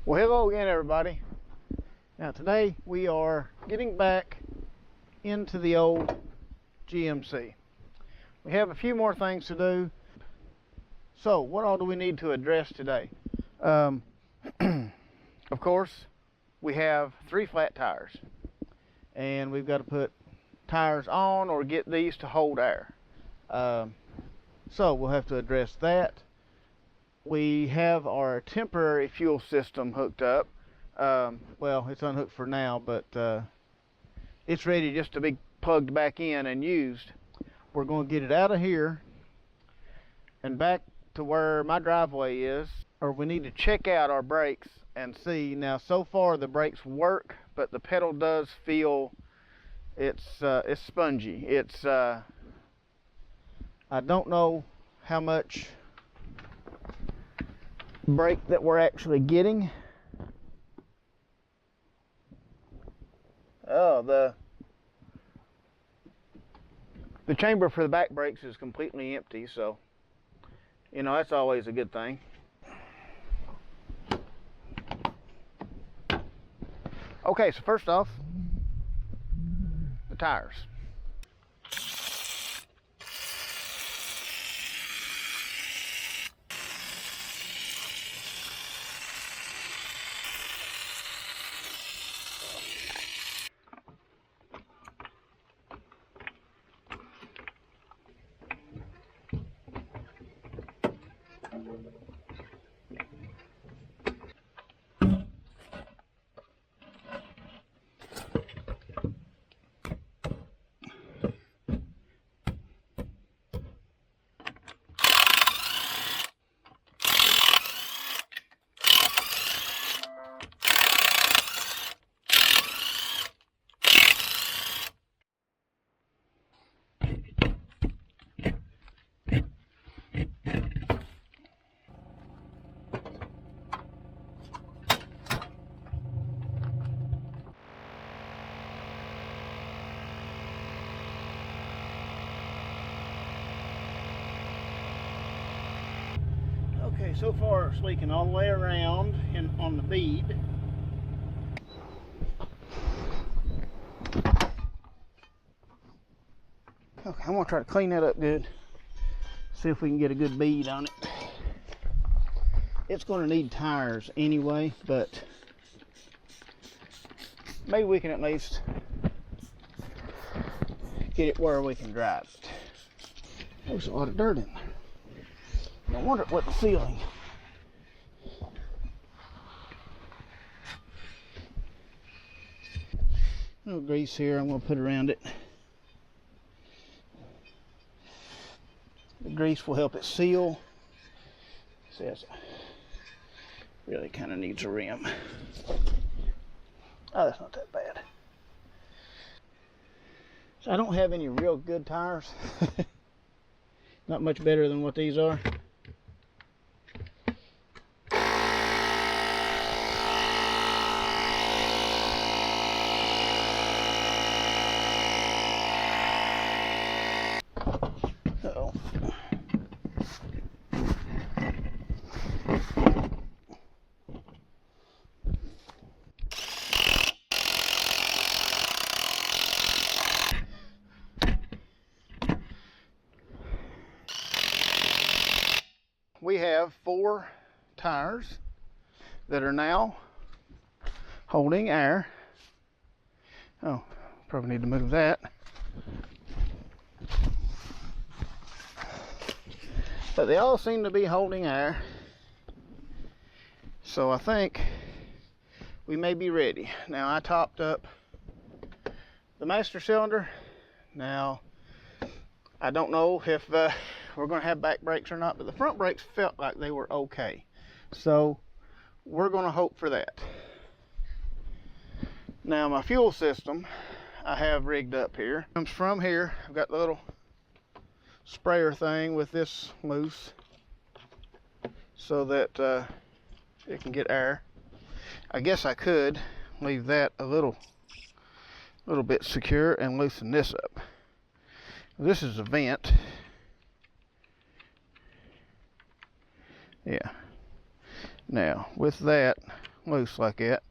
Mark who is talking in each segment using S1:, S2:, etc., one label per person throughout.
S1: Well, hello again, everybody. Now today we are getting back into the old GMC. We have a few more things to do. So what all do we need to address today? Of course, we have 3 flat tires, and we've got to put tires on or get these to hold air. So we'll have to address that. We have our temporary fuel system hooked up. Well, it's unhooked for now, but it's ready just to be plugged back in and used. We're going to get it out of here and back to where my driveway is, or we need to check out our brakes and see. Now, so far the brakes work, but the pedal does feel it's spongy. I don't know how much brake that we're actually getting. Oh, the chamber for the back brakes is completely empty, so you know that's always a good thing. Okay, so first off, the tires. Okay, so far it's leaking all the way around on the bead. Okay, I'm gonna try to clean that up good. See if we can get a good bead on it. It's gonna need tires anyway, but maybe we can at least get it where we can drive it. There's a lot of dirt in there. I wonder what the feeling. A little grease here I'm going to put around it. The grease will help it seal. See, that's really kind of needs a rim. Oh, that's not that bad. So I don't have any real good tires. Not much better than what these are. We have 4 tires that are now holding air. Oh, probably need to move that. But they all seem to be holding air. So I think we may be ready. Now I topped up the master cylinder. Now I don't know if we're going to have back brakes or not, but the front brakes felt like they were okay. So we're going to hope for that. Now my fuel system I have rigged up here. Comes from here. I've got the little sprayer thing with this loose so that it can get air. I guess I could leave that a little bit secure and loosen this up. This is a vent. Yeah. Now with that, loose like that.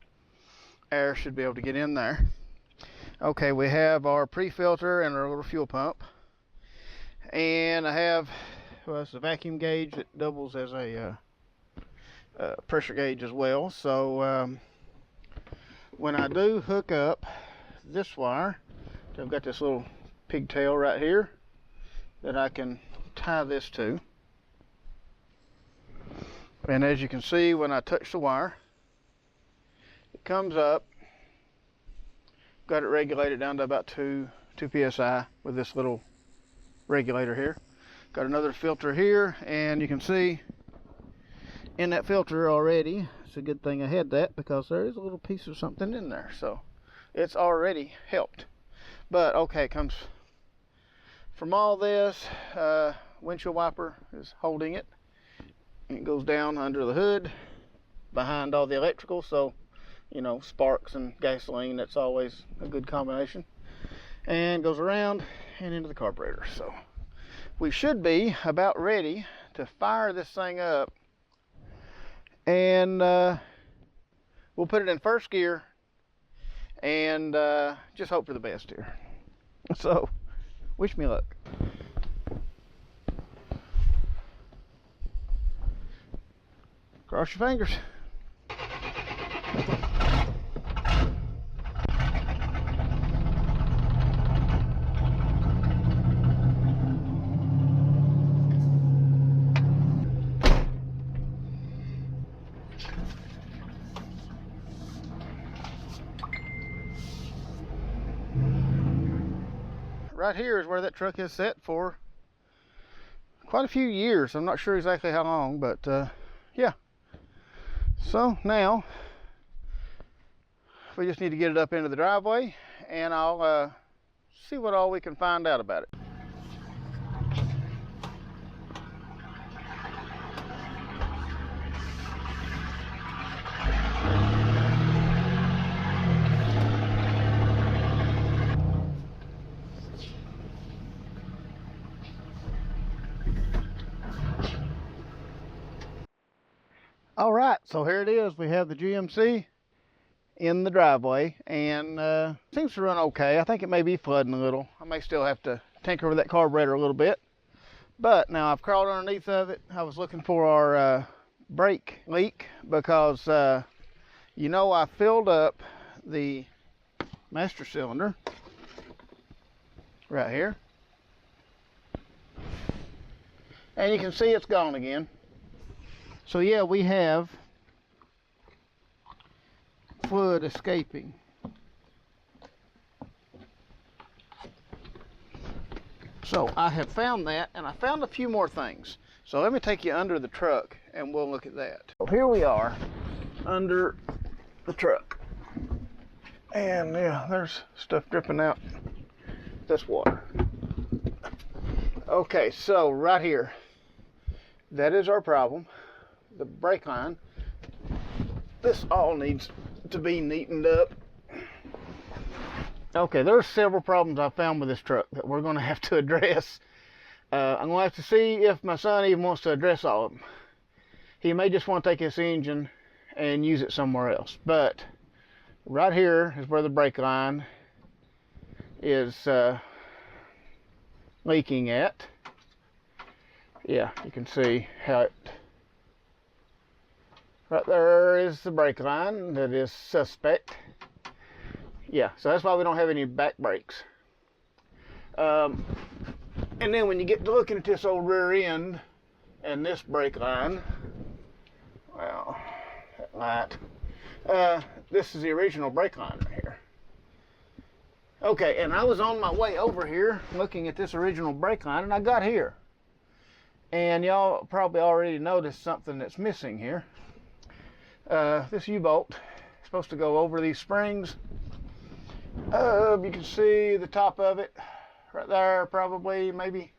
S1: Air should be able to get in there. Okay, we have our pre-filter and our little fuel pump. And I have, well, it's a vacuum gauge that doubles as a pressure gauge as well. So when I do hook up this wire, I've got this little pigtail right here that I can tie this to. And as you can see, when I touch the wire, it comes up. Got it regulated down to about 2 psi with this little regulator here. Got another filter here, and you can see in that filter already, it's a good thing I had that because there is a little piece of something in there, so it's already helped. But okay, it comes from all this. Windshield wiper is holding it. It goes down under the hood behind all the electrical, so you know, sparks and gasoline, that's always a good combination. And goes around and into the carburetor. So we should be about ready to fire this thing up, and we'll put it in first gear and just hope for the best here. So wish me luck. Cross your fingers. Right here is where that truck is set for quite a few years. I'm not sure exactly how long, but yeah. So now we just need to get it up into the driveway, and I'll see what all we can find out about it. All right, so here it is. We have the GMC in the driveway, and seems to run okay. I think it may be flooding a little. I may still have to tinker with that carburetor a little bit. But now I've crawled underneath of it. I was looking for our brake leak because, you know, I filled up the master cylinder right here. And you can see it's gone again. So yeah, we have fluid escaping. So I have found that, and I found a few more things. So let me take you under the truck and we'll look at that. So here we are under the truck. And yeah, there's stuff dripping out. That's water. Okay, so right here, that is our problem. The brake line. This all needs to be neatened up. Okay, there's several problems I found with this truck that we're going to have to address. I'm going to have to see if my son even wants to address all of them. He may just want to take this engine and use it somewhere else. But right here is where the brake line is leaking at. Yeah, you can see how it... Right there is the brake line that is suspect. Yeah, so that's why we don't have any back brakes. And then when you get to looking at this old rear end and this brake line, well, that light, this is the original brake line right here. Okay, and I was on my way over here looking at this original brake line, and I got here. And y'all probably already noticed something that's missing here. This U-bolt is supposed to go over these springs. You can see the top of it right there, probably, maybe.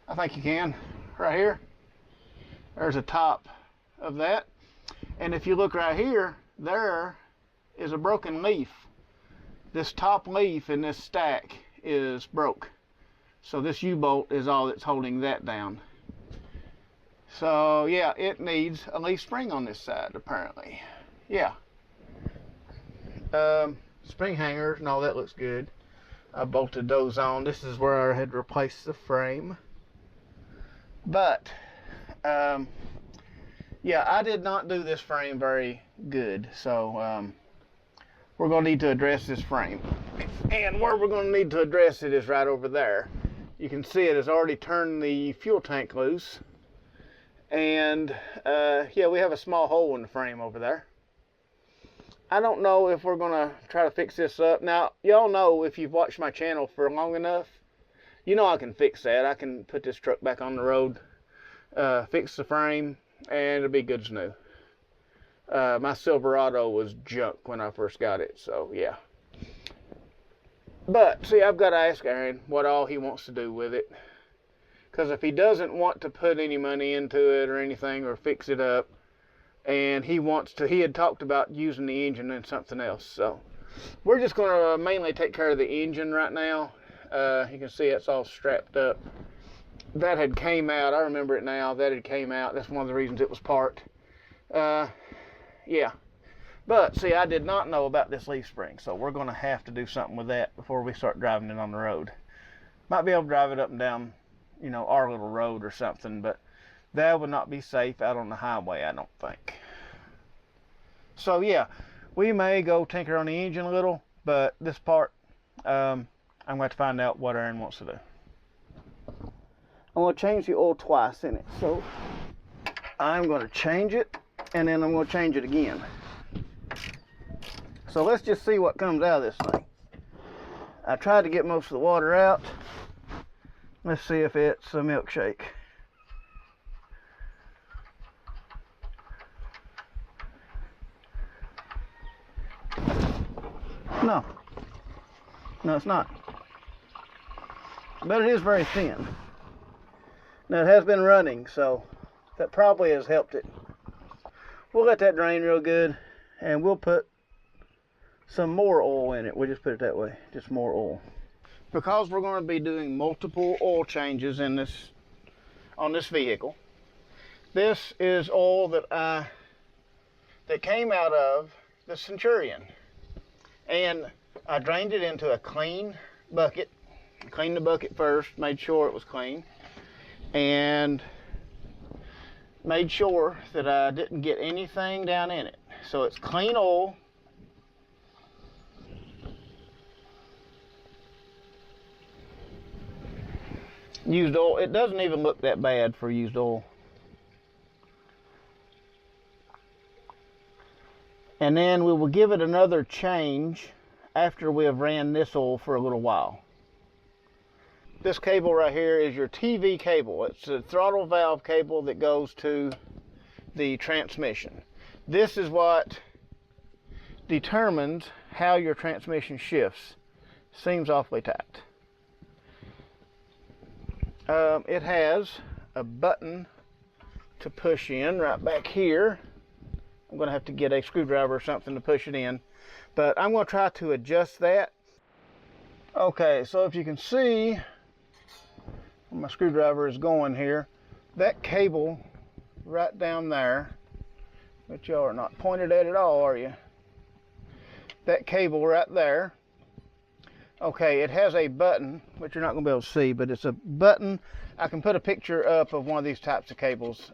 S1: I think you can, right here. There's a top of that. And if you look right here, there is a broken leaf. This top leaf in this stack is broke. So this U-bolt is all that's holding that down. So yeah, it needs a leaf spring on this side apparently. Yeah. Spring hangers, no, that looks good. I bolted those on. This is where I had replaced the frame. But yeah, I did not do this frame very good, so we're going to need to address this frame. And where we're going to need to address it is right over there. You can see it has already turned the fuel tank loose. And yeah, we have a small hole in the frame over there. I don't know if we're going to try to fix this up. Now, y'all know, if you've watched my channel for long enough, you know I can fix that. I can put this truck back on the road, fix the frame, and it'll be good as new. My Silverado was junk when I first got it, so yeah. But, see, I've got to ask Aaron what all he wants to do with it. Because if he doesn't want to put any money into it or anything, or fix it up, and he wants to, he had talked about using the engine in something else. So we're just going to mainly take care of the engine right now. You can see it's all strapped up. That had came out. I remember it now. That had came out. That's one of the reasons it was parked. Yeah. But see, I did not know about this leaf spring, so we're going to have to do something with that before we start driving it on the road. Might be able to drive it up and down, you know, our little road or something, but that would not be safe out on the highway, I don't think. So yeah, we may go tinker on the engine a little, but this part, I'm going to have to find out what Aaron wants to do. I'm going to change the oil twice in it, so I'm going to change it, and then I'm going to change it again. So let's just see what comes out of this thing. I tried to get most of the water out. Let's see if it's a milkshake. No. No, it's not. But it is very thin. Now, it has been running, so that probably has helped it. We'll let that drain real good, and we'll put some more oil in it. We'll just put it that way, just more oil. Because we're going to be doing multiple oil changes in this, on this vehicle, this is oil that came out of the Centurion. And I drained it into a clean bucket. Cleaned the bucket first, made sure it was clean, and made sure that I didn't get anything down in it. So it's clean oil. Used oil. It doesn't even look that bad for used oil. And then we will give it another change after we have ran this oil for a little while. This cable right here is your TV cable. It's a throttle valve cable that goes to the transmission. This is what determines how your transmission shifts. Seems awfully tight. It has a button to push in right back here. I'm going to have to get a screwdriver or something to push it in, but I'm going to try to adjust that. Okay, so if you can see where my screwdriver is going here, that cable right down there, but y'all are not pointed at all, are you? That cable right there. Okay, it has a button, which you're not going to be able to see, but it's a button. I can put a picture up of one of these types of cables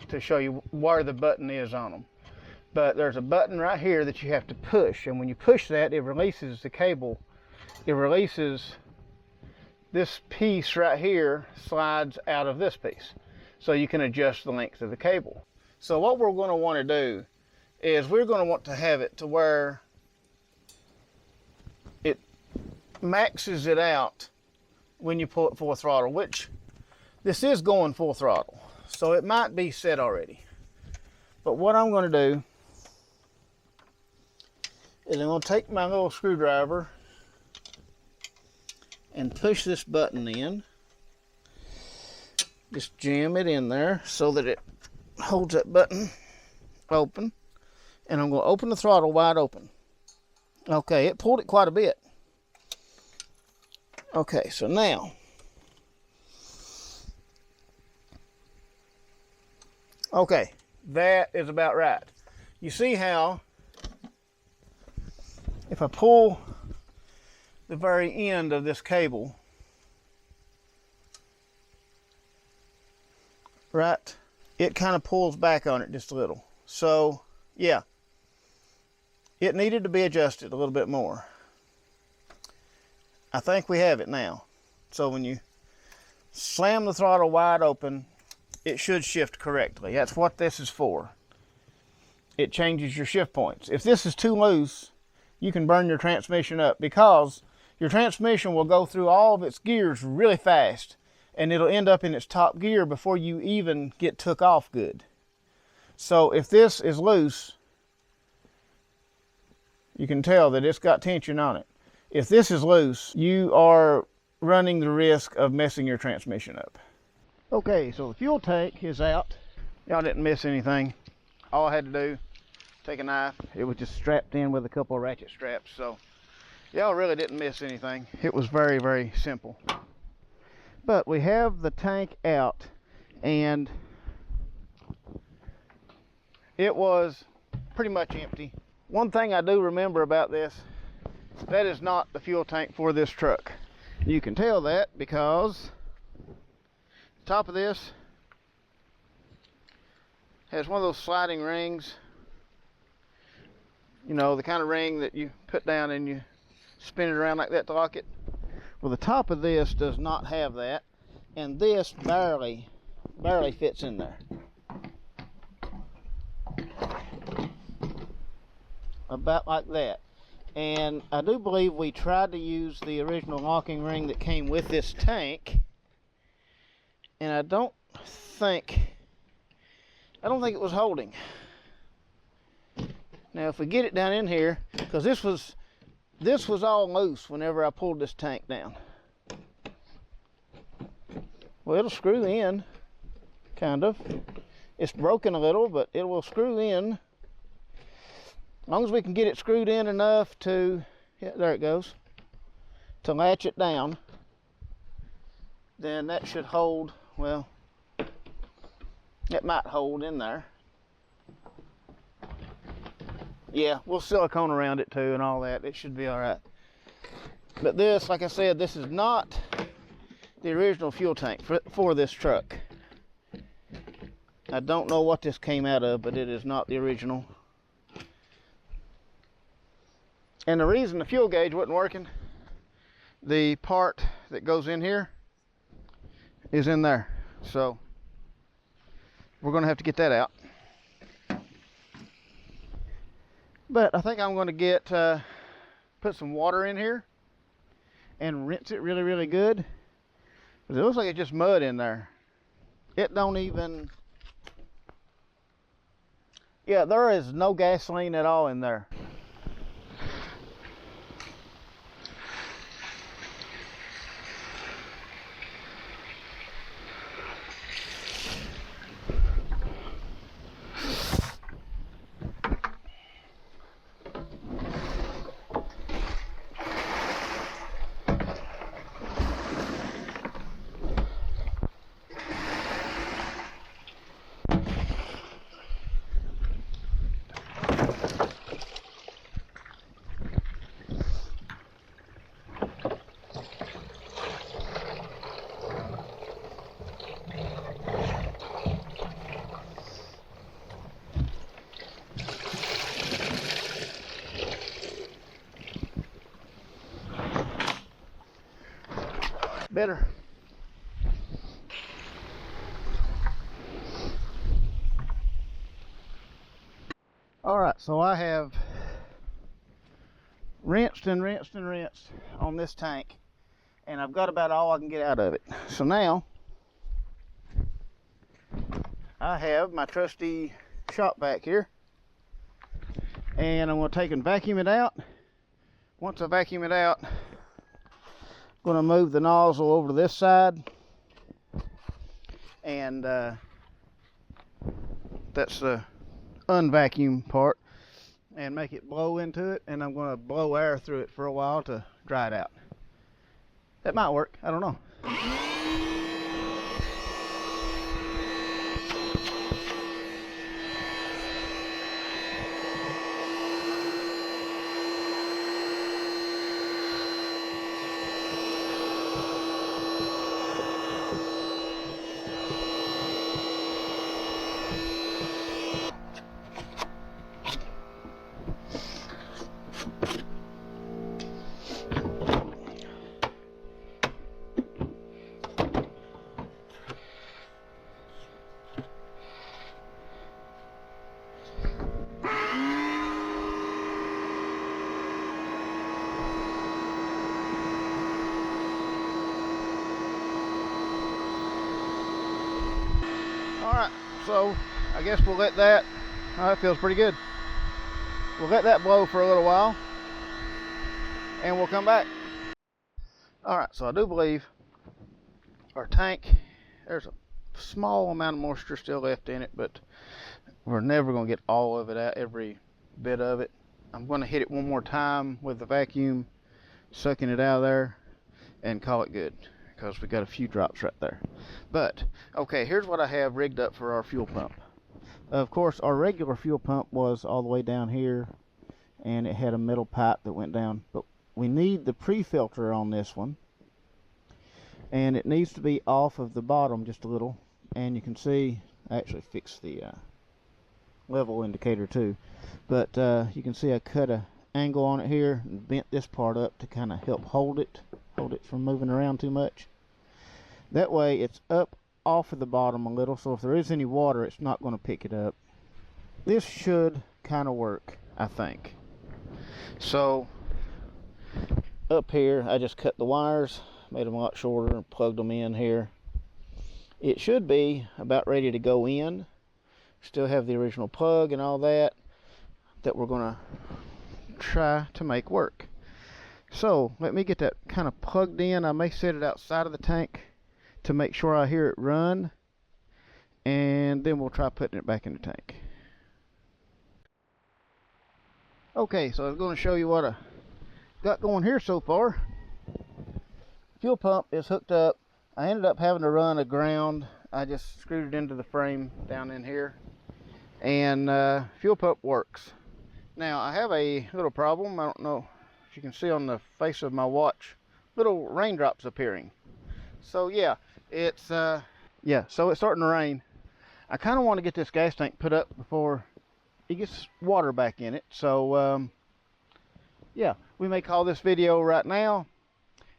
S1: to show you where the button is on them. But there's a button right here that you have to push, and when you push that, it releases the cable. It releases this piece right here, slides out of this piece, so you can adjust the length of the cable. So what we're going to want to do is we're going to want to have it to where it maxes it out when you pull it full throttle, which this is going full throttle, so it might be set already. But what I'm going to do is I'm going to take my little screwdriver and push this button in. Just jam it in there so that it holds that button open. And I'm going to open the throttle wide open. Okay, it pulled it quite a bit. Okay, so now Okay, that is about right. You see how if I pull the very end of this cable, right, it kind of pulls back on it just a little. So yeah, it needed to be adjusted a little bit more. I think we have it now. So when you slam the throttle wide open, it should shift correctly. That's what this is for. It changes your shift points. If this is too loose, you can burn your transmission up, because your transmission will go through all of its gears really fast, and it'll end up in its top gear before you even get took off good. So if this is loose, you can tell that it's got tension on it. If this is loose, you are running the risk of messing your transmission up. Okay, so the fuel tank is out. Y'all didn't miss anything. All I had to do, take a knife. It was just strapped in with a couple of ratchet straps. So y'all really didn't miss anything. It was very, very simple. But we have the tank out, and it was pretty much empty. One thing I do remember about this, that is not the fuel tank for this truck. You can tell that because the top of this has one of those sliding rings. You know, the kind of ring that you put down and you spin it around like that to lock it. Well, the top of this does not have that, and this barely fits in there. About like that. And I do believe we tried to use the original locking ring that came with this tank, and I don't think it was holding. Now if we get it down in here, because this was all loose whenever I pulled this tank down. Well, it'll screw in, kind of. It's broken a little, but it will screw in. As long as we can get it screwed in enough to, yeah, there it goes, to latch it down, then that should hold. Well, it might hold in there. Yeah, we'll silicone around it too and all that. It should be all right. But this, like I said, this is not the original fuel tank for this truck. I don't know what this came out of, but it is not the original. And the reason the fuel gauge wasn't working, the part that goes in here is in there. So we're going to have to get that out. But I think I'm going to get put some water in here and rinse it really, really good. Because it looks like it's just mud in there. It don't even... Yeah, there is no gasoline at all in there. Better. All right, so I have rinsed and rinsed and rinsed on this tank, and I've got about all I can get out of it. So now I have my trusty shop vac here, and I'm going to take and vacuum it out. Once I vacuum it out, I'm going to move the nozzle over to this side, and that's the unvacuum part, and make it blow into it, and I'm going to blow air through it for a while to dry it out. That might work, I don't know. So I guess we'll let that, that feels pretty good. We'll let that blow for a little while and we'll come back. Alright, so I do believe our tank, there's a small amount of moisture still left in it, but we're never going to get all of it out, every bit of it. I'm going to hit it one more time with the vacuum, sucking it out of there, and call it good, because we got a few drops right there. But okay, here's what I have rigged up for our fuel pump. Of course, our regular fuel pump was all the way down here, and it had a metal pipe that went down, but we need the pre-filter on this one, and it needs to be off of the bottom just a little. And you can see I actually fixed the level indicator too, but you can see I cut a angle on it here and bent this part up to kind of help hold it from moving around too much. That way it's up off of the bottom a little, so if there is any water, it's not going to pick it up. This should kind of work, I think. So up here I just cut the wires, made them a lot shorter, and plugged them in here. It should be about ready to go in. Still have the original plug and all that we're gonna try to make work. So let me get that kind of plugged in. I may set it outside of the tank to make sure I hear it run, and then we'll try putting it back in the tank. Okay, so I was going to show you what I got going here so far. Fuel pump is hooked up. I ended up having to run a ground. I just screwed it into the frame down in here, and fuel pump works. Now I have a little problem. I don't know if you can see on the face of my watch, little raindrops appearing. So yeah, it's so it's starting to rain. I kind of want to get this gas tank put up before it gets water back in it. So yeah, we may call this video right now,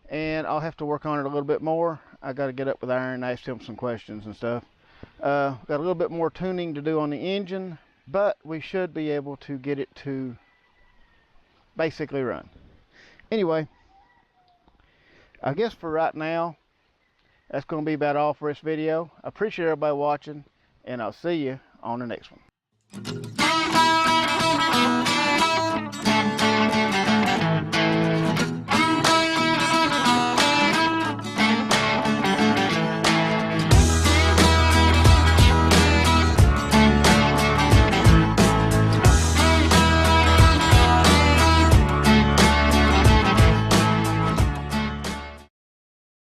S1: and I'll have to work on it a little bit more. I got to get up with Aaron and ask him some questions and stuff. Got a little bit more tuning to do on the engine, but we should be able to get it to basically run. Anyway, I guess for right now, that's going to be about all for this video. I appreciate everybody watching, and I'll see you on the next one.